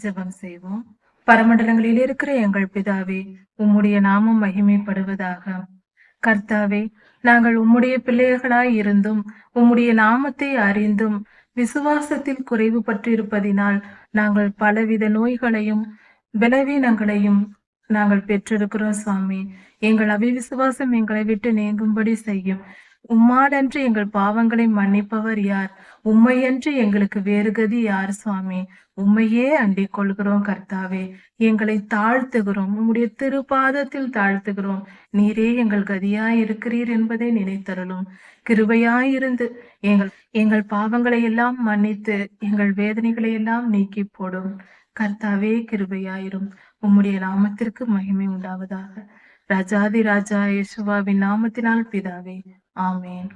ஜெபம் செய்வோம். பரமண்டலங்களில் இருக்கிற எங்கள் பிதாவே, உம்முடைய நாமம் மகிமைப்படுவதாக. கர்த்தாவே, நாங்கள் உம்முடைய பிள்ளைகளாய் இருந்தும் உம்முடைய நாமத்தை அறிந்தும் விசுவாசத்தில் குறைவு பற்றிருப்பதினால் நாங்கள் பலவித நோய்களையும் பலவீனங்களையும் நாங்கள் பெற்றிருக்கிறோம் சுவாமி. எங்கள் அவிவிசுவாசம் எங்களை விட்டு நீங்கும்படி செய்யும். உம்மாலன்று எங்கள் பாவங்களை மன்னிப்பவர் யார்? உம்மையன்று எங்களுக்கு வேறு கதி யார் சுவாமி? உம்மையே அண்டிக் கொள்கிறோம் கர்த்தாவே. எங்களை தாழ்த்துகிறோம், உம்முடைய திருப்பாதத்தில் தாழ்த்துகிறோம். நீரே எங்கள் கதியாய் இருக்கிறீர் என்பதை நினைத்தருளும். கிருபையாயிருந்து எங்கள் எங்கள் பாவங்களை எல்லாம் மன்னித்து எங்கள் வேதனைகளை எல்லாம் நீக்கி போடும். கர்த்தாவே கிருபையாயிரும். உம்முடைய நாமத்திற்கு மகிமை உண்டாவதாக. ராஜாதி ராஜா இயேசுவாவின் நாமத்தினால் பிதாவே, ஆமேன்.